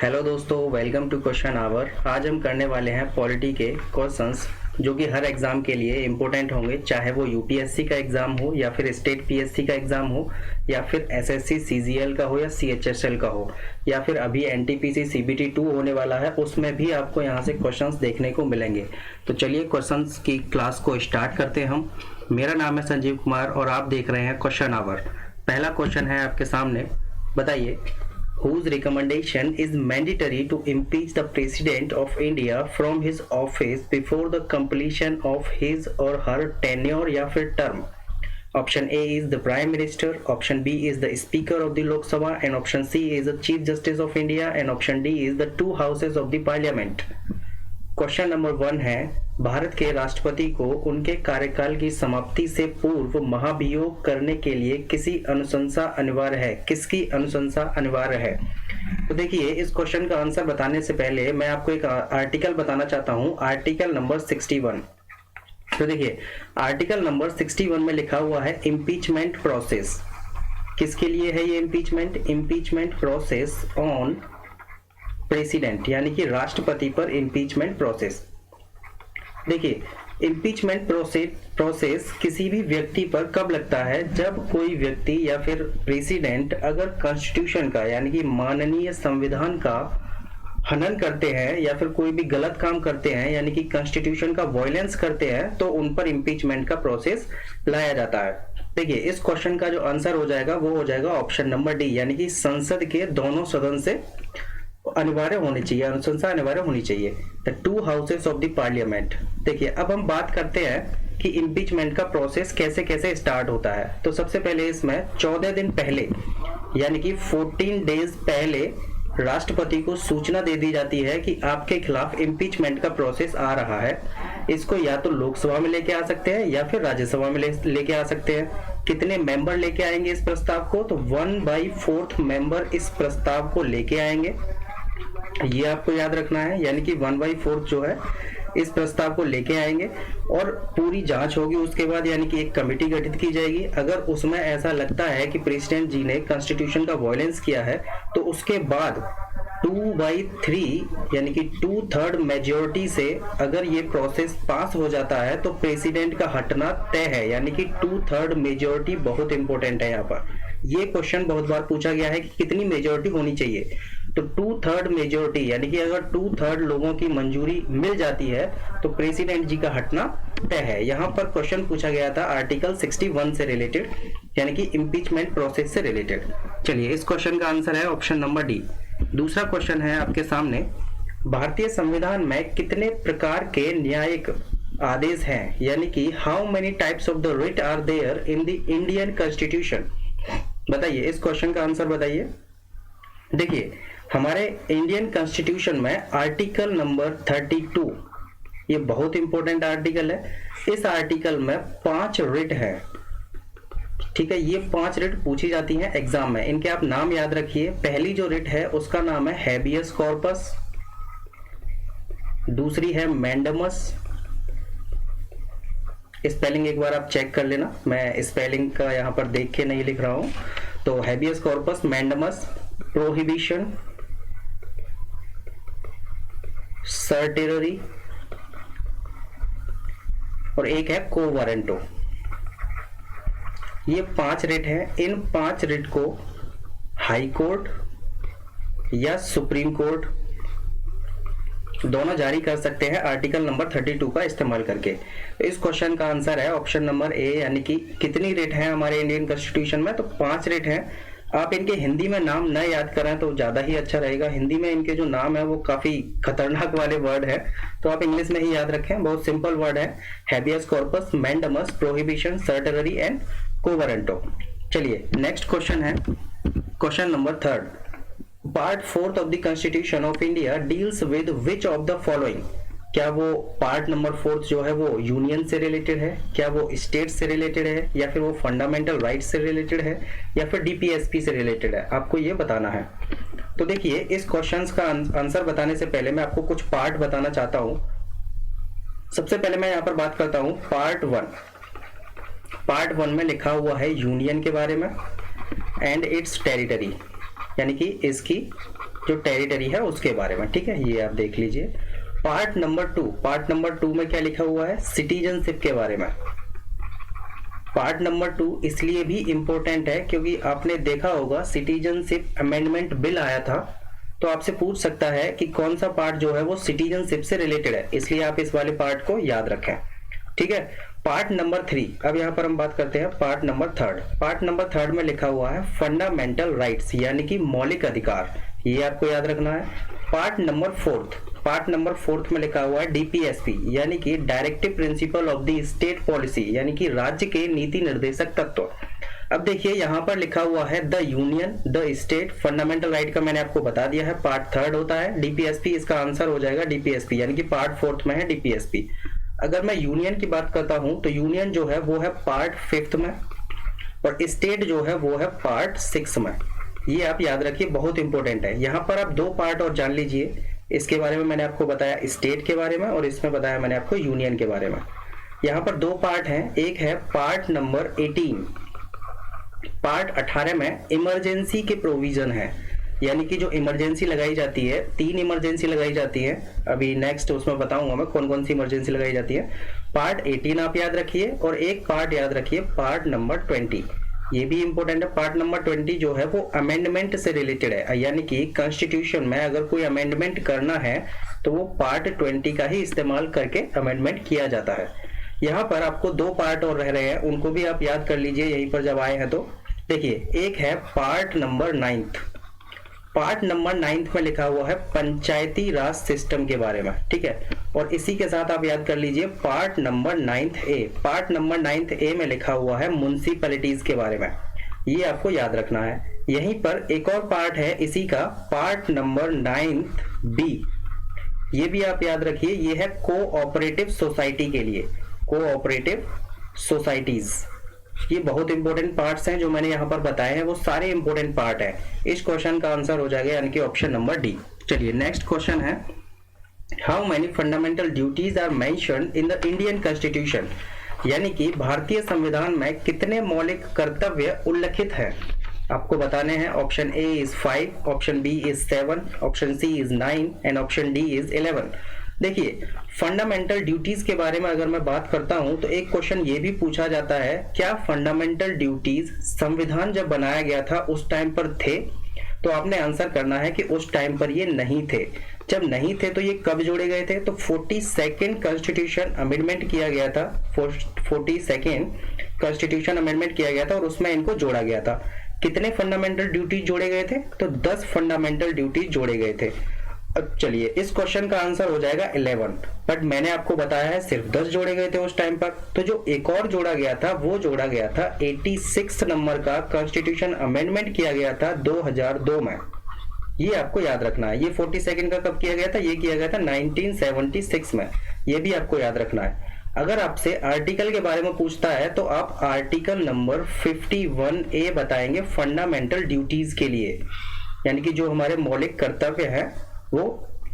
Hello दोस्तों, welcome to question our. आज हम करने वाले हैं पॉलिटी के क्वेश्चंस जो कि हर एग्ज़ाम के लिए इम्पोर्टेंट होंगे, चाहे वो यूपीएससी का एग्ज़ाम हो या फिर स्टेट पीएससी का एग्ज़ाम हो या फिर एसएससी सीजीएल का हो या सीएचएसएल का हो या फिर अभी एनटीपीसी सीबीटी 2 होने वाला है, उसमें भी आपको यहाँ से क्वेश्चंस देखने को मिलेंगे। तो चलिए क्वेश्चंस की क्लास को स्टार्ट करते हैं हम। मेरा नाम है संजीव कुमार और आप देख रहे हैं क्वेश्चन आवर। पहला क्वेश्चन है आपके सामने, बताइए whose recommendation is mandatory to impeach the President of India from his office before the completion of his or her tenure या फिर term। Option A is the Prime Minister, option B is the Speaker of the Lok Sabha and option C is the Chief Justice of India and option D is the two houses of the Parliament। Question number 1 है, भारत के राष्ट्रपति को उनके कार्यकाल की समाप्ति से पूर्व महाभियोग करने के लिए किसी अनुशंसा अनिवार्य है? किसकी अनुशंसा अनिवार्य है? तो देखिए, इस क्वेश्चन का आंसर बताने से पहले मैं आपको एक आर्टिकल बताना चाहता हूं, आर्टिकल नंबर 61। तो देखिए, आर्टिकल नंबर 61 में लिखा हुआ है इम्पीचमेंट प्रोसेस। किसके लिए है ये impeachment? Impeachment process on president, यानी कि राष्ट्रपति पर इम्पीचमेंट प्रोसेस। देखिए, इम्पीचमेंट प्रोसेस किसी भी व्यक्ति पर कब लगता है? जब कोई व्यक्ति या फिर प्रेसिडेंट अगर कॉन्स्टिट्यूशन का यानी कि माननीय संविधान का हनन करते हैं या फिर कोई भी गलत काम करते हैं यानी कि कॉन्स्टिट्यूशन का वायलेंस करते हैं तो उन पर इम्पीचमेंट का प्रोसेस लाया जाता है। देखिए, इस क्वेश्चन का जो आंसर हो जाएगा वो हो जाएगा ऑप्शन नंबर डी, यानी कि संसद के दोनों सदन से अनिवार्य होनी चाहिए, अनुशंसा अनिवार्य होनी चाहिए, the two houses of the parliament. देखिए, अब हम बात करते हैं कि इम्पीचमेंट का प्रोसेस कैसे कैसे स्टार्ट होता है। तो सबसे पहले इसमें 14 दिन पहले यानी कि 14 डेज पहले राष्ट्रपति को सूचना दे दी जाती है कि आपके खिलाफ इम्पीचमेंट का प्रोसेस आ रहा है। इसको या तो लोकसभा में लेके आ सकते हैं या फिर राज्यसभा में लेके आ सकते हैं। कितने मेंबर लेके आएंगे इस प्रस्ताव को? तो 1/4 मेंबर इस प्रस्ताव को लेके आएंगे, ये आपको याद रखना है। यानी कि 1/4 जो है इस प्रस्ताव को लेके आएंगे और पूरी जांच होगी उसके बाद, यानी कि एक कमेटी गठित की जाएगी। अगर उसमें ऐसा लगता है कि प्रेसिडेंट जी ने कॉन्स्टिट्यूशन का वायलेंस किया है तो उसके बाद 2/3 यानी कि 2/3 मेजोरिटी से अगर ये प्रोसेस पास हो जाता है तो प्रेसिडेंट का हटना तय है। यानी कि 2/3 मेजोरिटी बहुत इंपॉर्टेंट है। यहाँ पर ये क्वेश्चन बहुत बार पूछा गया है कि कितनी मेजोरिटी होनी चाहिए। तो 2/3 मेजोरिटी यानी कि अगर 2/3 लोगों की मंजूरी मिल जाती है तो प्रेसिडेंट जी का हटना तय है। यहाँ पर क्वेश्चन पूछा गया था आर्टिकल 61 से रिलेटेड, यानी कि इम्पीचमेंट प्रोसेस से रिलेटेड। चलिए, इस क्वेश्चन का आंसर है ऑप्शन नंबर डी। दूसरा क्वेश्चन है आपके सामने, भारतीय संविधान में कितने प्रकार के न्यायिक आदेश हैं? यानी कि how many types of the writ are there in the Indian constitution? बताइए, इस क्वेश्चन का आंसर बताइए। देखिए, हमारे इंडियन कॉन्स्टिट्यूशन में आर्टिकल नंबर 32, ये बहुत इंपॉर्टेंट आर्टिकल है। इस आर्टिकल में 5 रिट है। ठीक है, ये 5 रिट पूछी जाती हैं एग्जाम में, इनके आप नाम याद रखिए। पहली जो रिट है उसका नाम है हैबियस कॉर्पस, दूसरी है मैंडमस। स्पेलिंग एक बार आप चेक कर लेना, मैं स्पेलिंग का यहाँ पर देख के नहीं लिख रहा हूं। तो हैबियस कॉर्पस, मैंडमस, प्रोहिबिशन, सर्टेररी और एक है को वारंटो। ये 5 रिट हैं। इन 5 रिट को हाई कोर्ट या सुप्रीम कोर्ट दोनों जारी कर सकते हैं आर्टिकल नंबर 32 का इस्तेमाल करके। तो इस क्वेश्चन का आंसर है ऑप्शन नंबर ए, यानी कि कितनी रिट हैं हमारे इंडियन कॉन्स्टिट्यूशन में? तो 5 रिट हैं। आप इनके हिंदी में नाम न याद करें तो ज्यादा ही अच्छा रहेगा। हिंदी में इनके जो नाम है वो काफी खतरनाक वाले वर्ड है, तो आप इंग्लिश में ही याद रखें। बहुत सिंपल वर्ड है, habeas corpus, mandamus, prohibition, certiorari and quo warranto. चलिए, नेक्स्ट क्वेश्चन है question number 3। Part 4 of the constitution of India deals with which of the following? क्या वो पार्ट नंबर 4 जो है वो यूनियन से रिलेटेड है, क्या वो स्टेट से रिलेटेड है, या फिर वो फंडामेंटल राइट से रिलेटेड है, या फिर डीपीएसपी से रिलेटेड है? आपको ये बताना है। तो देखिए, इस क्वेश्चन का आंसर बताने से पहले मैं आपको कुछ पार्ट बताना चाहता हूं। सबसे पहले मैं यहाँ पर बात करता हूं पार्ट 1। पार्ट 1 में लिखा हुआ है यूनियन के बारे में एंड इट्स टेरिटरी, यानी कि इसकी जो टेरिटरी है उसके बारे में, ठीक है, ये आप देख लीजिए। पार्ट नंबर 2 में क्या लिखा हुआ है, सिटीजनशिप के बारे में। पार्ट नंबर 2 इसलिए भी इंपॉर्टेंट है क्योंकि आपने देखा होगा सिटीजनशिप अमेंडमेंट बिल आया था, तो आपसे पूछ सकता है कि कौन सा पार्ट जो है वो सिटीजनशिप से रिलेटेड है, इसलिए आप इस वाले पार्ट को याद रखें, ठीक है। पार्ट नंबर 3, अब यहाँ पर हम बात करते हैं पार्ट नंबर 3। पार्ट नंबर 3 में लिखा हुआ है फंडामेंटल राइट्स, यानी कि मौलिक अधिकार, ये आपको याद रखना है। पार्ट नंबर 4 में लिखा हुआ है डीपीएसपी, यानी कि directive principle of the state policy, यानी कि राज्य के नीति निर्देशक तत्व। अब देखिए यहाँ पर लिखा हुआ है the union, the state, fundamental right का मैंने आपको बता दिया है, पार्ट 3 होता है डीपीएसपी, इसका आंसर हो जाएगा डीपीएसपी, यानी कि पार्ट 4 में है डीपीएसपी। अगर मैं यूनियन की बात करता हूं तो यूनियन जो है वो है पार्ट 5 में, और स्टेट जो है वो है पार्ट 6 में। ये आप याद रखिए, बहुत इंपॉर्टेंट है। यहाँ पर आप 2 पार्ट और जान लीजिए, इसके बारे में मैंने आपको बताया स्टेट के बारे में, और इसमें बताया मैंने आपको यूनियन के बारे में। यहाँ पर 2 पार्ट हैं, एक है पार्ट नंबर 18, पार्ट 18 में इमरजेंसी के प्रोविजन है, यानी कि जो इमरजेंसी लगाई जाती है, 3 इमरजेंसी लगाई जाती है, अभी नेक्स्ट उसमें बताऊंगा मैं कौन कौन सी इमरजेंसी लगाई जाती है। पार्ट 18 आप याद रखिए, और एक पार्ट याद रखिए पार्ट नंबर 20, ये भी इंपॉर्टेंट है। पार्ट नंबर 20 जो है वो अमेंडमेंट से रिलेटेड है, यानी कि कॉन्स्टिट्यूशन में अगर कोई अमेंडमेंट करना है तो वो पार्ट 20 का ही इस्तेमाल करके अमेंडमेंट किया जाता है। यहाँ पर आपको 2 पार्ट और रह रहे हैं, उनको भी आप याद कर लीजिए यहीं पर जब आए हैं तो। देखिए, एक है पार्ट नंबर 9, पार्ट नंबर 9 में लिखा हुआ है पंचायती राज सिस्टम के बारे में, ठीक है, और इसी के साथ आप याद कर लीजिए part number 9A, part number 9A में लिखा हुआ है म्युनिसिपैलिटीज के बारे में, ये आपको याद रखना है। यहीं पर एक और पार्ट है इसी का, पार्ट नंबर 9B, ये भी आप याद रखिए, ये है कोऑपरेटिव सोसाइटी के लिए, कोऑपरेटिव सोसाइटीज। ये बहुत इंपॉर्टेंट पार्ट्स हैं जो मैंने यहाँ पर बताए हैं, वो सारे इंपॉर्टेंट पार्ट हैं। इस क्वेश्चन का आंसर हो जाएगा यानी कि ऑप्शन नंबर डी। चलिए नेक्स्ट क्वेश्चन है, how many fundamental duties are mentioned in the Indian constitution, यानी कि भारतीय संविधान में कितने मौलिक कर्तव्य उल्लिखित हैं, आपको बताने हैं। Option A is 5, option B is 7, option C is 9 and option D is 11। देखिए, फंडामेंटल ड्यूटीज के बारे में अगर मैं बात करता हूं तो एक क्वेश्चन ये भी पूछा जाता है, क्या फंडामेंटल ड्यूटीज संविधान जब बनाया गया था उस टाइम पर थे, तो आपने आंसर करना है कि उस टाइम पर ये नहीं थे। जब नहीं थे तो ये कब जोड़े गए थे, तो 42nd कॉन्स्टिट्यूशन अमेंडमेंट किया गया था, 42nd कॉन्स्टिट्यूशन अमेंडमेंट किया गया था और उसमें इनको जोड़ा गया था। कितने फंडामेंटल ड्यूटीज जोड़े गए थे, तो 10 फंडामेंटल ड्यूटीज जोड़े गए थे। अब चलिए, इस क्वेश्चन का आंसर हो जाएगा 11, बट मैंने आपको बताया है सिर्फ 10 जोड़े गए थे उस टाइम पर। तो जो एक और जोड़ा गया था वो जोड़ा गया था 86 नंबर का कॉन्स्टिट्यूशन अमेंडमेंट किया गया था 2002 में, ये आपको याद रखना है। ये 42nd का कब किया गया था, ये किया गया था 1976 में, ये भी आपको याद रखना है। अगर आपसे आर्टिकल के बारे में पूछता है तो आप आर्टिकल नंबर 51A बताएंगे फंडामेंटल ड्यूटीज के लिए, यानी कि जो हमारे मौलिक कर्तव्य है वो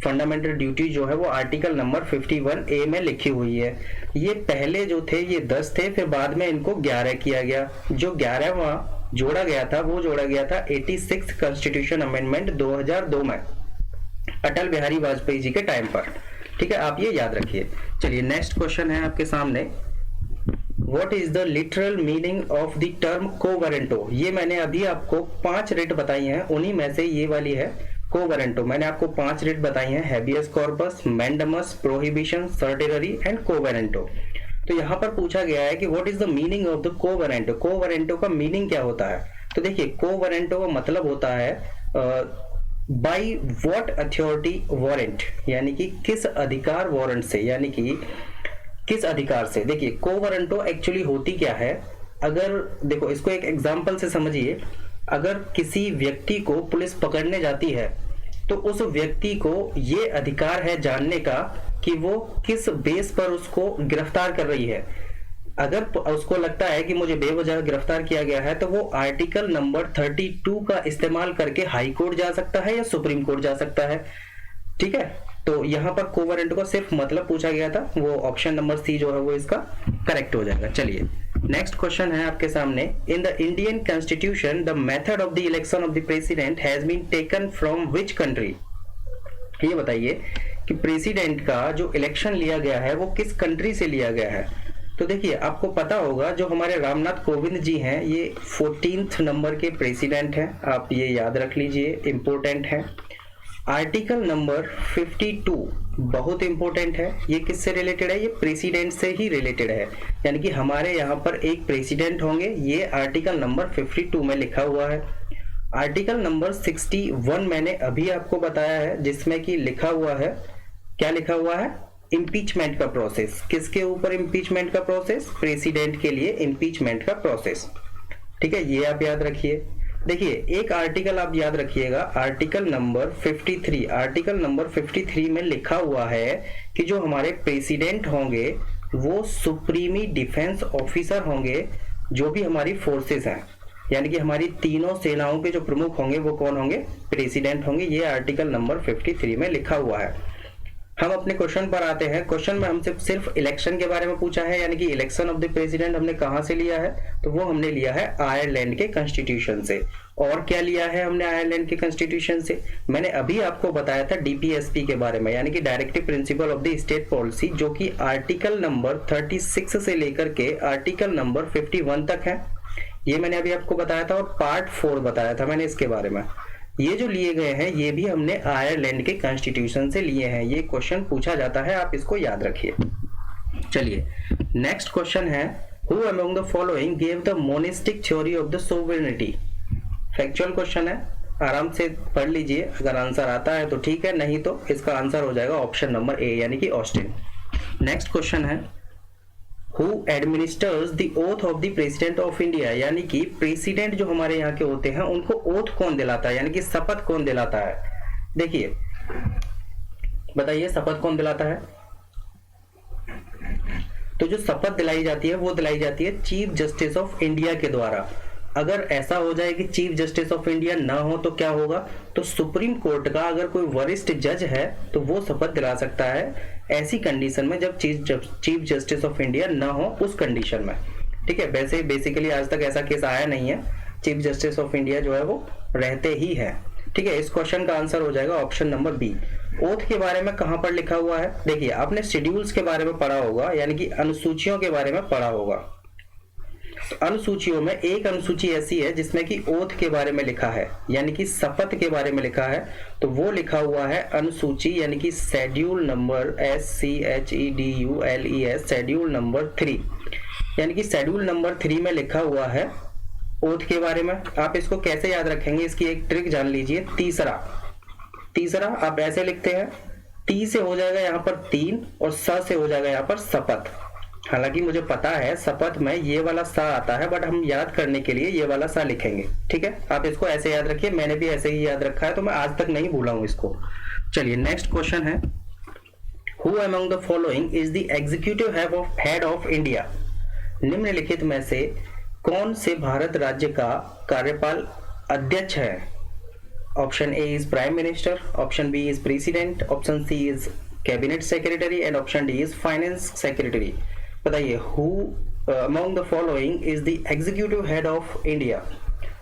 फंडामेंटल ड्यूटी जो है वो आर्टिकल नंबर 51A में लिखी हुई है। ये पहले जो थे ये 10 थे, फिर बाद में इनको 11 किया गया। जो 11वां जोड़ा गया था वो जोड़ा गया था 86 कॉन्स्टिट्यूशन अमेंडमेंट 2002 में, अटल बिहारी वाजपेयी जी के टाइम पर, ठीक है, आप ये याद रखिए। चलिए नेक्स्ट क्वेश्चन है आपके सामने, What is the literal meaning of the term co-guarantor? ये मैंने अभी आपको 5 रिट बताई हैं, उन्हीं में से ये वाली है को-गारंटो। मैंने आपको 5 रिट बताई हैं, habeas corpus, mandamus, prohibition, certiorari and quo warranto. तो यहाँ पर पूछा गया है कि what is the meaning of the quo warranto, quo warranto का मीनिंग क्या होता है। तो देखिए, को-गारंटो का मतलब होता है बाय व्हाट अथॉरिटी वारंट, यानी कि किस अधिकार वारंट से, यानी कि किस अधिकार से। देखिए, को-गारंटो एक्चुअली होती क्या है, अगर देखो इसको एक एग्जांपल से समझिए। अगर किसी व्यक्ति को पुलिस पकड़ने जाती है तो उस व्यक्ति को ये अधिकार है जानने का कि वो किस बेस पर उसको गिरफ्तार कर रही है। अगर उसको लगता है कि मुझे बेवजह गिरफ्तार किया गया है तो वो आर्टिकल नंबर 32 का इस्तेमाल करके हाई कोर्ट जा सकता है या सुप्रीम कोर्ट जा सकता है, ठीक है। तो यहाँ पर कोवेलेंट को सिर्फ मतलब पूछा गया था, वो ऑप्शन नंबर सी जो है वो इसका करेक्ट हो जाएगा। चलिए नेक्स्ट क्वेश्चन है आपके सामने, in the Indian constitution the method of the election of the president has been taken from which country. ये बताइए कि प्रेसिडेंट का जो इलेक्शन लिया गया है वो किस कंट्री से लिया गया है। तो देखिए आपको पता होगा जो हमारे रामनाथ कोविंद जी हैं ये 14th नंबर के प्रेसिडेंट हैं, आप ये याद रख लीजिए, इंपॉर्टेंट है। आर्टिकल नंबर 52 बहुत इंपॉर्टेंट है, ये किससे रिलेटेड है, ये प्रेसिडेंट से ही रिलेटेड है, यानी कि हमारे यहाँ पर एक प्रेसिडेंट होंगे, ये आर्टिकल नंबर 52 में लिखा हुआ है। आर्टिकल नंबर 61 मैंने अभी आपको बताया है, जिसमें कि लिखा हुआ है, क्या लिखा हुआ है, इम्पीचमेंट का प्रोसेस। किसके ऊपर इम्पीचमेंट का प्रोसेस, प्रेसिडेंट के लिए इम्पीचमेंट का प्रोसेस। ठीक है, ये आप याद रखिए। देखिए एक आर्टिकल आप याद रखिएगा, आर्टिकल नंबर 53, आर्टिकल नंबर 53 में लिखा हुआ है कि जो हमारे प्रेसिडेंट होंगे वो सुप्रीमी डिफेंस ऑफिसर होंगे, जो भी हमारी फोर्सेस हैं, यानी कि हमारी तीनों सेनाओं के जो प्रमुख होंगे वो कौन होंगे, प्रेसिडेंट होंगे। ये आर्टिकल नंबर 53 में लिखा हुआ है। हम अपने क्वेश्चन पर आते हैं। क्वेश्चन में हमसे सिर्फ इलेक्शन के बारे में पूछा है, यानी कि इलेक्शन ऑफ द प्रेसिडेंट हमने कहां से लिया है, तो वो हमने लिया है आयरलैंड के कॉन्स्टिट्यूशन से। और क्या लिया है हमने आयरलैंड के कॉन्स्टिट्यूशन से, मैंने अभी आपको बताया था डीपीएसपी के बारे में, यानी कि directive principle of the state policy, जो कि आर्टिकल नंबर 36 से लेकर के आर्टिकल नंबर 51 तक है। ये मैंने अभी आपको बताया था, और पार्ट 4 बताया था मैंने इसके बारे में। ये जो लिए गए हैं ये भी हमने आयरलैंड के कॉन्स्टिट्यूशन से लिए हैं। ये क्वेश्चन पूछा जाता है, आप इसको याद रखिए। चलिए नेक्स्ट क्वेश्चन है, who among the following gave the monistic theory of the sovereignty. Factual question है, आराम से पढ़ लीजिए, अगर आंसर आता है तो ठीक है, नहीं तो इसका आंसर हो जाएगा ऑप्शन नंबर ए, यानी कि ऑस्टिन। नेक्स्ट क्वेश्चन है, who administers the oath of the president of India, यानी कि प्रेसिडेंट जो हमारे यहाँ के होते हैं उनको ओथ कौन दिलाता है, यानी कि शपथ कौन दिलाता है। देखिए बताइए शपथ कौन दिलाता है। तो जो शपथ दिलाई जाती है वो दिलाई जाती है चीफ जस्टिस ऑफ इंडिया के द्वारा। अगर ऐसा हो जाए कि चीफ जस्टिस ऑफ इंडिया ना हो तो क्या होगा, तो सुप्रीम कोर्ट का अगर कोई वरिष्ठ जज है तो वो शपथ दिला सकता है, ऐसी कंडीशन में जब चीफ जस्टिस ऑफ इंडिया ना हो, उस कंडीशन में। ठीक है, वैसे बेसिकली आज तक ऐसा केस आया नहीं है, चीफ जस्टिस ऑफ इंडिया जो है वो रहते ही है। ठीक है, इस क्वेश्चन का आंसर हो जाएगा ऑप्शन नंबर बी। ओथ के बारे में कहां पर लिखा हुआ है, देखिए आपने शेड्यूल्स के बारे में पढ़ा होगा, यानी कि अनुसूचियों के बारे में पढ़ा होगा। तो अनुसूचियों में एक अनुसूची ऐसी है जिसमें कि ओथ के बारे में लिखा है, यानी कि शपथ के बारे में लिखा है, तो वो लिखा हुआ है अनुसूची, यानी कि schedule number SCHEDULES, schedule number 3, यानी कि शेड्यूल नंबर 3 में लिखा हुआ है ओथ के बारे में। आप इसको कैसे याद रखेंगे, इसकी एक ट्रिक जान लीजिए। तीसरा आप ऐसे लिखते हैं, ती से हो जाएगा यहाँ पर 3 और स से हो जाएगा यहाँ पर शपथ। हालांकि मुझे पता है शपथ में ये वाला सा आता है, बट हम याद करने के लिए ये वाला सा लिखेंगे। ठीक है, आप इसको ऐसे याद रखिए, मैंने भी ऐसे ही याद रखा है, तो मैं आज तक नहीं भूला हूं इसको। चलिए नेक्स्ट क्वेश्चन है, who among the following is the executive head of India. निम्नलिखित में से कौन से भारत राज्य का कार्यपाल अध्यक्ष है। Option A is prime minister, option B is president, option C is cabinet secretary and option D is finance secretary. बताइए who among the following is the executive head of India.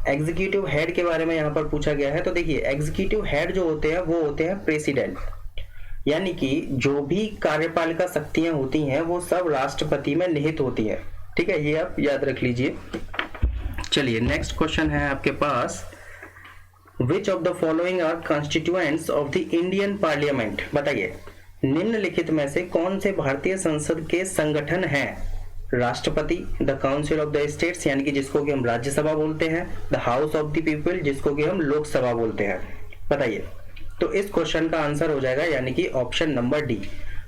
Executive head के बारे में यहाँ पर पूछा गया है, तो देखिए एग्जीक्यूटिव हेड जो होते हैं वो होते हैं प्रेसिडेंट, यानी कि जो भी कार्यपालिका शक्तियां होती हैं वो सब राष्ट्रपति में निहित होती हैं। ठीक है, ये आप याद रख लीजिए। चलिए नेक्स्ट क्वेश्चन है आपके पास, which of the following are constituents of the Indian parliament. बताइए निम्नलिखित में से कौन से भारतीय संसद के संगठन हैं। राष्ट्रपति, the council of the states, यानी कि जिसको कि हम राज्यसभा बोलते हैं, the house of the people, जिसको कि हम लोकसभा बोलते हैं। बताइए, तो इस क्वेश्चन का आंसर हो जाएगा यानी कि ऑप्शन नंबर डी।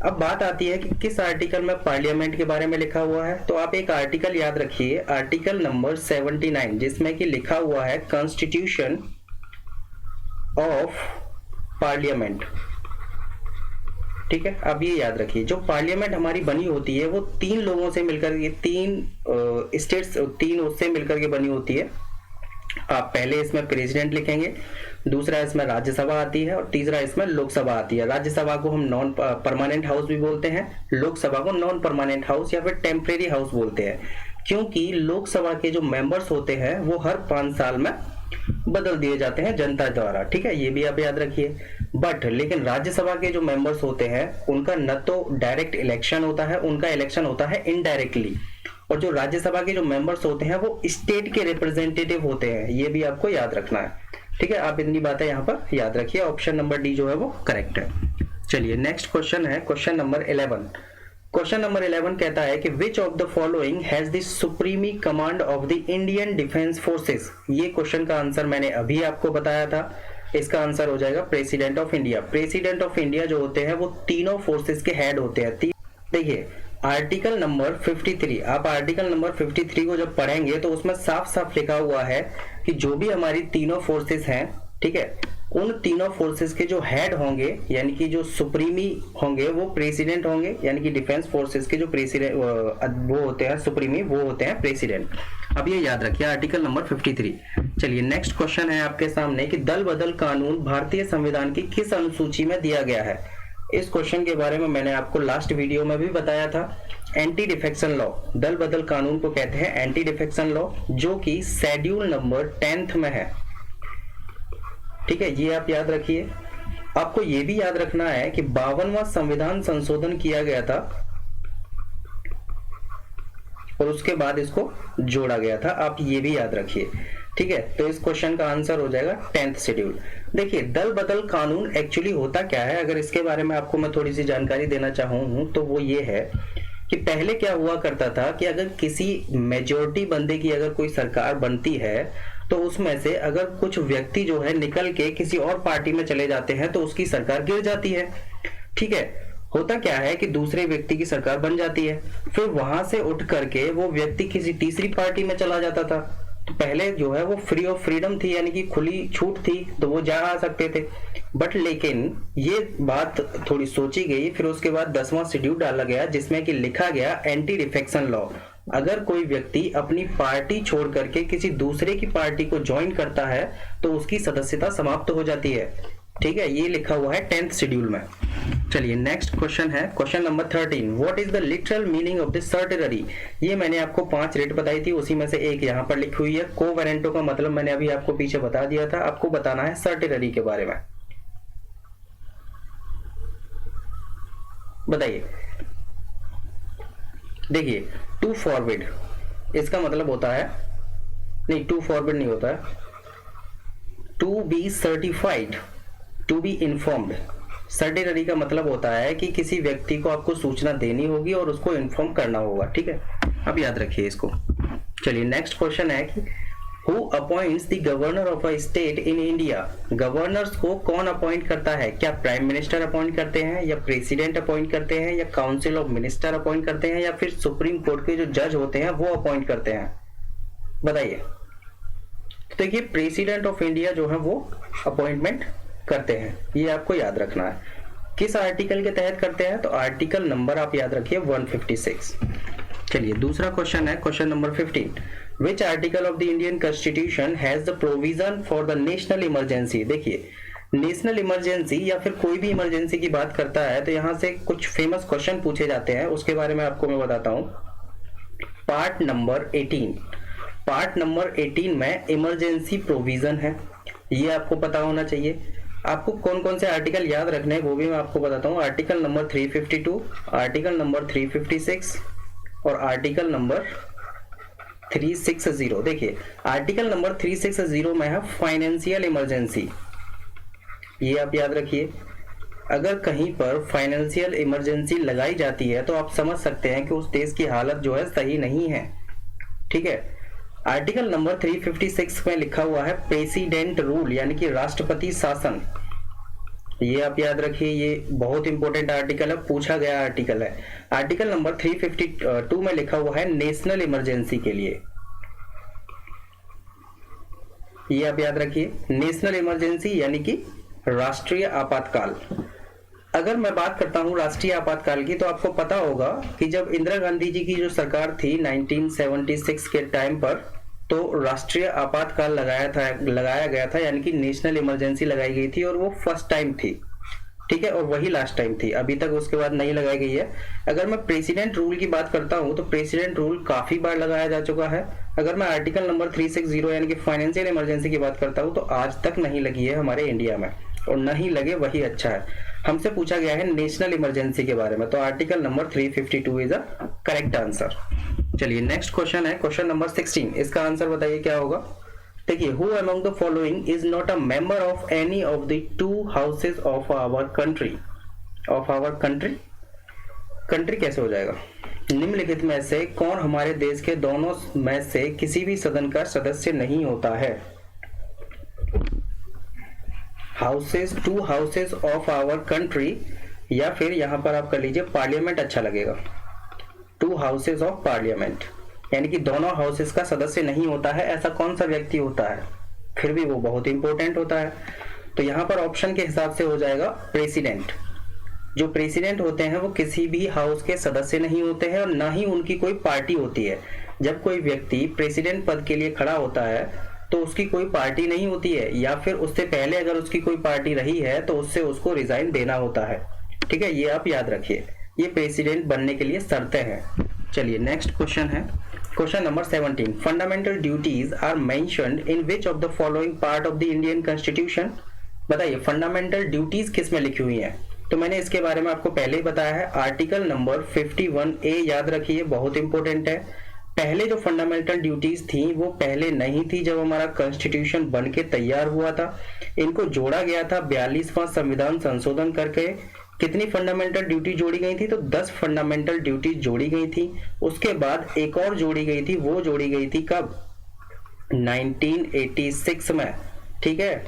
अब बात आती है कि किस आर्टिकल में पार्लियामेंट के बारे में लिखा हुआ है, तो आप एक आर्टिकल याद रखिए, आर्टिकल नंबर 79, जिसमें कि लिखा हुआ है कॉन्स्टिट्यूशन ऑफ पार्लियामेंट। ठीक है, अब ये याद रखिए, जो पार्लियामेंट हमारी बनी होती है वो 3 लोगों से मिलकर के, 3 स्टेट्स, 3 उससे मिलकर के बनी होती है। आप पहले इसमें प्रेसिडेंट लिखेंगे, दूसरा इसमें राज्यसभा आती है और तीसरा इसमें लोकसभा आती है। राज्यसभा को हम नॉन परमानेंट हाउस भी बोलते हैं, लोकसभा को नॉन परमानेंट हाउस या फिर टेम्परेरी हाउस बोलते हैं, क्योंकि लोकसभा के जो मेंबर्स होते हैं वो हर 5 साल में बदल दिए जाते हैं जनता द्वारा, ठीक है, ये भी आप याद रखिए। बट लेकिन राज्यसभा के जो मेंबर्स होते हैं उनका न तो डायरेक्ट इलेक्शन होता है, उनका इलेक्शन होता है इनडायरेक्टली, और जो राज्यसभा के जो मेंबर्स होते हैं वो स्टेट के रिप्रेजेंटेटिव होते हैं, ये भी आपको याद रखना है, ठीक है। आप इतनी बातें यहाँ पर याद रखिए, ऑप्शन नंबर डी जो है वो करेक्ट है। चलिए नेक्स्ट क्वेश्चन है क्वेश्चन नंबर 11। क्वेश्चन नंबर 11 कहता है कि which of the following has the supreme command of the Indian defence forces. ये क्वेश्चन का आंसर मैंने अभी आपको बताया था, इसका आंसर हो जाएगा president of India. President of India जो होते हैं वो तीनों फोर्सेस के हेड होते हैं। देखिए आर्टिकल नंबर 53, आप आर्टिकल नंबर 53 को जब पढ़ेंगे तो उसमें साफ साफ लिखा हुआ है कि जो भी हमारी तीनों फोर्सेस हैं, ठीक है, उन तीनों फोर्सेस के जो हेड होंगे यानी कि जो सुप्रीमी होंगे वो प्रेसिडेंट होंगे, यानी कि डिफेंस फोर्सेस के जो प्रेसिडेंट वो होते हैं सुप्रीमी, वो होते हैं प्रेसिडेंट। अब ये याद रखिए आर्टिकल नंबर 53। चलिए नेक्स्ट क्वेश्चन है आपके सामने कि दल बदल कानून भारतीय संविधान की किस अनुसूची में दिया गया है। इस क्वेश्चन के बारे में मैंने आपको लास्ट वीडियो में भी बताया था। एंटी डिफेक्शन लॉ, दल बदल कानून को कहते हैं एंटी डिफेक्शन लॉ, जो कि शेड्यूल नंबर 10 में है, ठीक है, ये आप याद रखिए। आपको ये भी याद रखना है कि 52वां संविधान संशोधन किया गया था और उसके बाद इसको जोड़ा गया था, आप ये भी याद रखिए, ठीक है। तो इस क्वेश्चन का आंसर हो जाएगा 10th शेड्यूल। देखिए दल बदल कानून एक्चुअली होता क्या है, अगर इसके बारे में आपको मैं थोड़ी सी जानकारी देना चाहूँ तो वो ये है कि पहले क्या हुआ करता था कि अगर किसी मेजॉरिटी बंदे की अगर कोई सरकार बनती है तो उसमें से अगर कुछ व्यक्ति जो है निकल के किसी और पार्टी में चले जाते हैं तो उसकी सरकार गिर जाती है, ठीक है। होता क्या है कि दूसरे व्यक्ति की सरकार बन जाती है, फिर वहां से उठ करके वो व्यक्ति किसी तीसरी पार्टी में चला जाता था। तो पहले जो है वो फ्री ऑफ फ्रीडम थी, यानी कि खुली छूट थी, तो वो जा आ सकते थे। बट लेकिन ये बात थोड़ी सोची गई, फिर उसके बाद 10वां शेड्यूल डाला गया जिसमें कि लिखा गया एंटी डिफेक्शन लॉ। अगर कोई व्यक्ति अपनी पार्टी छोड़ करके किसी दूसरे की पार्टी को ज्वाइन करता है तो उसकी सदस्यता समाप्त हो जाती है, ठीक है, ये लिखा हुआ है 10th शेड्यूल में। चलिए नेक्स्ट क्वेश्चन है question number 13। What is the literal meaning of the certiorari. ये मैंने आपको 5 रेट बताई थी, उसी में से एक यहाँ पर लिखी हुई है। कोवेरेंटो का मतलब मैंने अभी आपको पीछे बता दिया था, आपको बताना है सर्टेनरी के बारे में। बताइए। देखिए टू फॉरवर्ड, इसका मतलब होता है, नहीं टू फॉरवर्ड नहीं होता है, to be certified, to be informed. Certiorari का मतलब होता है कि किसी व्यक्ति को आपको सूचना देनी होगी और उसको इन्फॉर्म करना होगा, ठीक है, अब याद रखिए इसको। चलिए नेक्स्ट क्वेश्चन है कि who appoints the governor of a state in India. Governors को कौन अपॉइंट करता है, क्या प्राइम मिनिस्टर अपॉइंट करते हैं, या प्रेसिडेंट अपॉइंट करते हैं, या काउंसिल ऑफ मिनिस्टर अपॉइंट करते हैं, या फिर सुप्रीम कोर्ट के जो जज होते हैं वो अपॉइंट करते हैं, बताइए। तो देखिए प्रेसिडेंट ऑफ इंडिया जो है वो अपॉइंटमेंट करते हैं, ये आपको याद रखना है। किस आर्टिकल के तहत करते हैं, तो आर्टिकल नंबर आप याद रखिए 156। चलिए दूसरा क्वेश्चन है question number 15। Which article of the Indian constitution has the provision for the national emergency. देखिए नेशनल इमरजेंसी या फिर कोई भी इमरजेंसी की बात करता है तो यहाँ से कुछ फेमस क्वेश्चन पूछे जाते हैं, उसके बारे में आपको मैं बताता हूँ। पार्ट नंबर 18, पार्ट नंबर 18 में इमरजेंसी प्रोविजन है, ये आपको पता होना चाहिए। आपको कौन कौन से आर्टिकल याद रखने हैं वो भी मैं आपको बताता हूँ। आर्टिकल नंबर 352, आर्टिकल नंबर 356 और आर्टिकल नंबर 360। देखिए आर्टिकल नंबर 360 में है फाइनेंशियल इमरजेंसी, ये आप याद रखिए। अगर कहीं पर फाइनेंशियल इमरजेंसी लगाई जाती है तो आप समझ सकते हैं कि उस देश की हालत जो है सही नहीं है, ठीक है। आर्टिकल नंबर 356 में लिखा हुआ है प्रेसिडेंट रूल, यानी कि राष्ट्रपति शासन, ये आप याद रखिए, ये बहुत इंपॉर्टेंट आर्टिकल है, पूछा गया आर्टिकल है। आर्टिकल नंबर 352 में लिखा हुआ है नेशनल इमरजेंसी के लिए, ये आप याद रखिए, नेशनल इमरजेंसी यानी कि राष्ट्रीय आपातकाल। अगर मैं बात करता हूं राष्ट्रीय आपातकाल की, तो आपको पता होगा कि जब इंदिरा गांधी जी की जो सरकार थी 1976 के टाइम पर, तो राष्ट्रीय आपातकाल लगाया गया था, यानी कि नेशनल इमरजेंसी लगाई गई थी, और वो फर्स्ट टाइम थी, ठीक है, और वही लास्ट टाइम थी, अभी तक उसके बाद नहीं लगाई गई है। अगर मैं प्रेसिडेंट रूल की बात करता हूं तो प्रेसिडेंट रूल काफी बार लगाया जा चुका है। अगर मैं आर्टिकल नंबर 360 यानी कि फाइनेंशियल इमरजेंसी की बात करता हूं तो आज तक नहीं लगी है हमारे इंडिया में, और नहीं लगे वही अच्छा है। हमसे पूछा गया है नेशनल इमरजेंसी के बारे में, तो article number 352 is a correct answer. चलिए नेक्स्ट क्वेश्चन है क्वेश्चन नंबर 16, इसका आंसर बताइए क्या होगा। देखिए, who among the following is not a member of any of the two houses of our country. Country कैसे हो जाएगा? निम्नलिखित में से कौन हमारे देश के दोनों में से किसी भी सदन का सदस्य नहीं होता है? Two houses of our country, या फिर यहां पर आप कर लीजिए पार्लियामेंट, अच्छा लगेगा। टू हाउसेज ऑफ पार्लियामेंट, यानी कि दोनों हाउसेस का सदस्य नहीं होता है, ऐसा कौन सा व्यक्ति होता है? फिर भी वो बहुत इंपॉर्टेंट होता है। तो यहाँ पर ऑप्शन के हिसाब से हो जाएगा प्रेसिडेंट। जो प्रेसिडेंट होते हैं वो किसी भी हाउस के सदस्य नहीं होते हैं, और ना ही उनकी कोई पार्टी होती है। जब कोई व्यक्ति प्रेसिडेंट पद के लिए खड़ा होता है तो उसकी कोई पार्टी नहीं होती है, या फिर उससे पहले अगर उसकी कोई पार्टी रही है तो उससे उसको रिजाइन देना होता है, ठीक है, ये आप याद रखिए। ये प्रेसिडेंट बनने के लिए शर्तें हैं। चलिए नेक्स्ट क्वेश्चन है question number 17, fundamental duties are mentioned in which of the following part of the Indian constitution. बताइए फंडामेंटल ड्यूटीज किस में लिखी हुई हैं? तो मैंने इसके बारे में आपको पहले ही बताया है, आर्टिकल नंबर 51A याद रखिए, बहुत इंपॉर्टेंट है। पहले जो फंडामेंटल ड्यूटीज थी वो पहले नहीं थी जब हमारा कॉन्स्टिट्यूशन बन के तैयार हुआ था, इनको जोड़ा गया था 42वां संविधान संशोधन करके। कितनी फंडामेंटल ड्यूटी जोड़ी गई थी? तो 10 फंडामेंटल ड्यूटी जोड़ी गई थी। उसके बाद एक और जोड़ी गई थी, वो जोड़ी गई थी कब? 1986 में, ठीक है,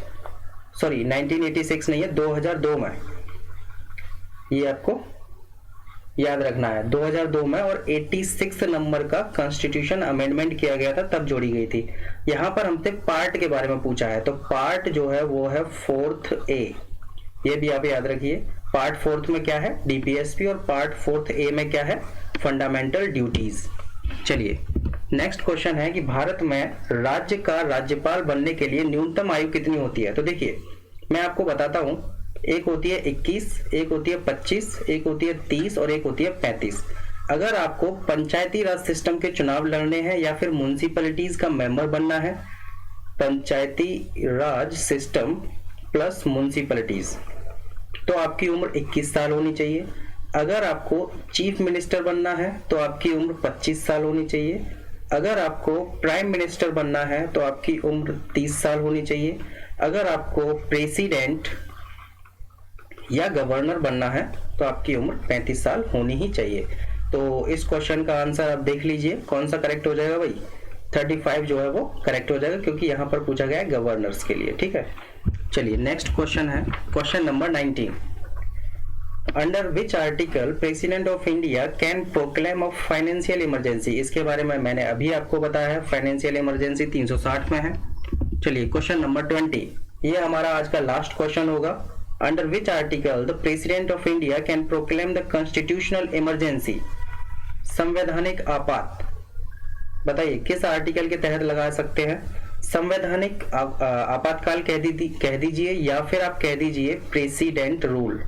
सॉरी 1986 नहीं है, 2002 में, ये आपको याद रखना है, 2002 में, और 86 नंबर का कॉन्स्टिट्यूशन अमेंडमेंट किया गया था, तब जोड़ी गई थी। यहाँ पर हमसे पार्ट के बारे में पूछा है, तो पार्ट जो है वो है 4th A, ये भी आप याद रखिए। पार्ट 4th में क्या है? डीपीएसपी, और पार्ट 4th A में क्या है? Fundamental duties. चलिए नेक्स्ट क्वेश्चन है कि भारत में राज्य का राज्यपाल बनने के लिए न्यूनतम आयु कितनी होती है? तो देखिए मैं आपको बताता हूं, एक होती है 21, एक होती है 25, एक होती है 30 और एक होती है 35। अगर आपको पंचायती राज सिस्टम के चुनाव लड़ने हैं या फिर म्युनिसिपैलिटीज का मेंबर बनना है, पंचायती राज सिस्टम प्लस म्युनिसिपैलिटीज, तो आपकी उम्र 21 साल होनी चाहिए। अगर आपको चीफ मिनिस्टर बनना है तो आपकी उम्र 25 साल होनी चाहिए। अगर आपको प्राइम मिनिस्टर बनना है तो आपकी उम्र 30 साल होनी चाहिए। अगर आपको प्रेसिडेंट या गवर्नर बनना है तो आपकी उम्र 35 साल होनी ही चाहिए। तो इस क्वेश्चन का आंसर आप देख लीजिए कौन सा करेक्ट हो जाएगा भाई? 35 जो है वो करेक्ट हो जाएगा, क्योंकि यहाँ पर पूछा गया है गवर्नर्स के लिए, ठीक है। चलिए नेक्स्ट क्वेश्चन है question number 19, under which article president of India can proclaim of financial emergency. इसके बारे में मैंने अभी आपको बताया है, फाइनेंशियल इमरजेंसी 360 में है। चलिए क्वेश्चन नंबर 20, ये हमारा आज का लास्ट क्वेश्चन होगा। Under which article the president of India can proclaim the constitutional emergency, संवैधानिक आपात। बताइए किस आर्टिकल के तहत लगा सकते हैं? संवैधानिक आपातकाल कह दीजिए, या फिर आप कह दीजिए प्रेसिडेंट रूल।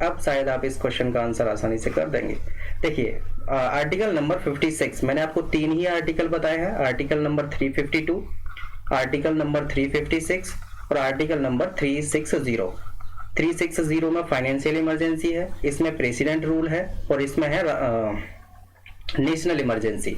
अब शायद आप इस क्वेश्चन का आंसर आसानी से कर देंगे। देखिए आर्टिकल नंबर 56, मैंने आपको 3 ही आर्टिकल बताए हैं, आर्टिकल नंबर 352, आर्टिकल नंबर 356 और आर्टिकल नंबर 360। 360 में फाइनेंशियल इमरजेंसी है, इसमें प्रेसिडेंट रूल है, और इसमें है नेशनल इमरजेंसी।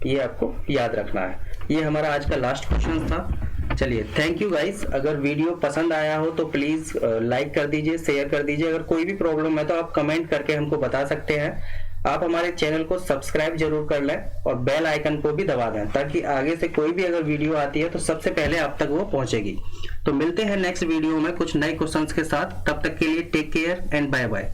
ये आपको याद रखना है। ये हमारा आज का लास्ट क्वेश्चन था। चलिए थैंक यू गाइस। अगर वीडियो पसंद आया हो तो प्लीज लाइक कर दीजिए, शेयर कर दीजिए। अगर कोई भी प्रॉब्लम है तो आप कमेंट करके हमको बता सकते हैं। आप हमारे चैनल को सब्सक्राइब जरूर कर लें और बेल आइकन को भी दबा दें, ताकि आगे से कोई भी अगर वीडियो आती है तो सबसे पहले आप तक वो पहुंचेगी। तो मिलते हैं नेक्स्ट वीडियो में कुछ नए क्वेश्चंस के साथ। तब तक के लिए take care and bye bye.